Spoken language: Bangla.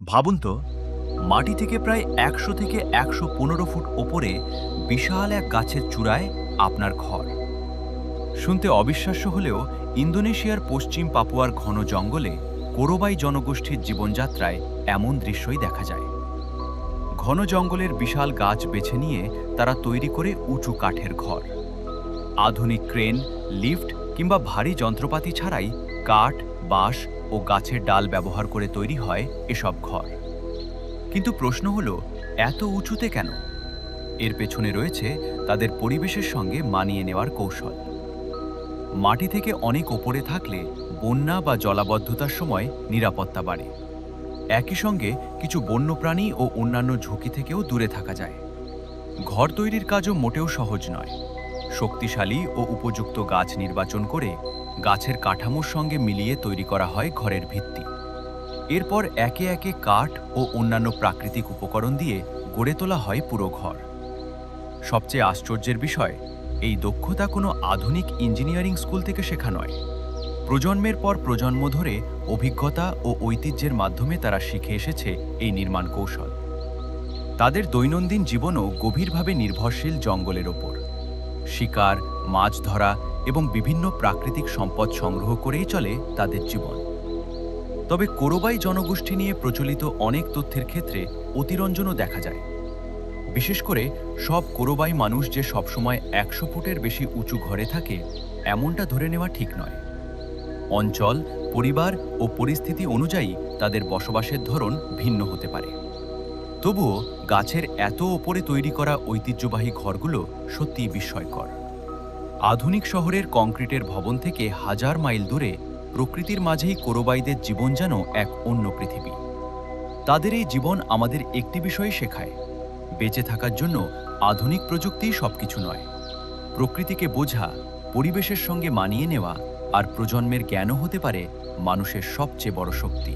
ভাবুন তো, মাটি থেকে প্রায় ১০০ থেকে ১১৫ ফুট ওপরে বিশাল এক গাছের চূড়ায় আপনার ঘর। শুনতে অবিশ্বাস্য হলেও ইন্দোনেশিয়ার পশ্চিম পাপুয়ার ঘন জঙ্গলে কোরোবাই জনগোষ্ঠীর জীবনযাত্রায় এমন দৃশ্যই দেখা যায়। ঘন জঙ্গলের বিশাল গাছ বেছে নিয়ে তারা তৈরি করে উঁচু কাঠের ঘর। আধুনিক ক্রেন, লিফট কিংবা ভারী যন্ত্রপাতি ছাড়াই কাঠ, বাঁশ ও গাছের ডাল ব্যবহার করে তৈরি হয় এসব ঘর। কিন্তু প্রশ্ন হলো, এত উঁচুতে কেন? এর পেছনে রয়েছে তাদের পরিবেশের সঙ্গে মানিয়ে নেওয়ার কৌশল। মাটি থেকে অনেক ওপরে থাকলে বন্যা বা জলাবদ্ধতার সময় নিরাপত্তা বাড়ে। একই সঙ্গে কিছু বন্যপ্রাণী ও অন্যান্য ঝুঁকি থেকেও দূরে থাকা যায়। ঘর তৈরির কাজও মোটেও সহজ নয়। শক্তিশালী ও উপযুক্ত গাছ নির্বাচন করে গাছের কাঠামোর সঙ্গে মিলিয়ে তৈরি করা হয় ঘরের ভিত্তি। এরপর একে একে কাঠ ও অন্যান্য প্রাকৃতিক উপকরণ দিয়ে গড়ে তোলা হয় পুরো ঘর। সবচেয়ে আশ্চর্যের বিষয়, এই দক্ষতা কোনো আধুনিক ইঞ্জিনিয়ারিং স্কুল থেকে শেখা নয়। প্রজন্মের পর প্রজন্ম ধরে অভিজ্ঞতা ও ঐতিহ্যের মাধ্যমে তারা শিখে এসেছে এই নির্মাণ কৌশল। তাদের দৈনন্দিন জীবনও গভীরভাবে নির্ভরশীল জঙ্গলের ওপর। শিকার, মাছ ধরা এবং বিভিন্ন প্রাকৃতিক সম্পদ সংগ্রহ করেই চলে তাদের জীবন। তবে কোরোবাই জনগোষ্ঠী নিয়ে প্রচলিত অনেক তথ্যের ক্ষেত্রে অতিরঞ্জনও দেখা যায়। বিশেষ করে সব কোরোবাই মানুষ যে সবসময় ১০০ ফুটের বেশি উঁচু ঘরে থাকে, এমনটা ধরে নেওয়া ঠিক নয়। অঞ্চল, পরিবার ও পরিস্থিতি অনুযায়ী তাদের বসবাসের ধরন ভিন্ন হতে পারে। তবুও গাছের এত ওপরে তৈরি করা ঐতিহ্যবাহী ঘরগুলো সত্যিই বিস্ময়কর। আধুনিক শহরের কংক্রিটের ভবন থেকে হাজার মাইল দূরে প্রকৃতির মাঝেই কোরোবাইদের জীবন যেন এক অন্য পৃথিবী। তাদের এই জীবন আমাদের একটি বিষয় শেখায়: বেঁচে থাকার জন্য আধুনিক প্রযুক্তিই সবকিছু নয়। প্রকৃতিকে বোঝা, পরিবেশের সঙ্গে মানিয়ে নেওয়া আর প্রজন্মের জ্ঞানও হতে পারে মানুষের সবচেয়ে বড় শক্তি।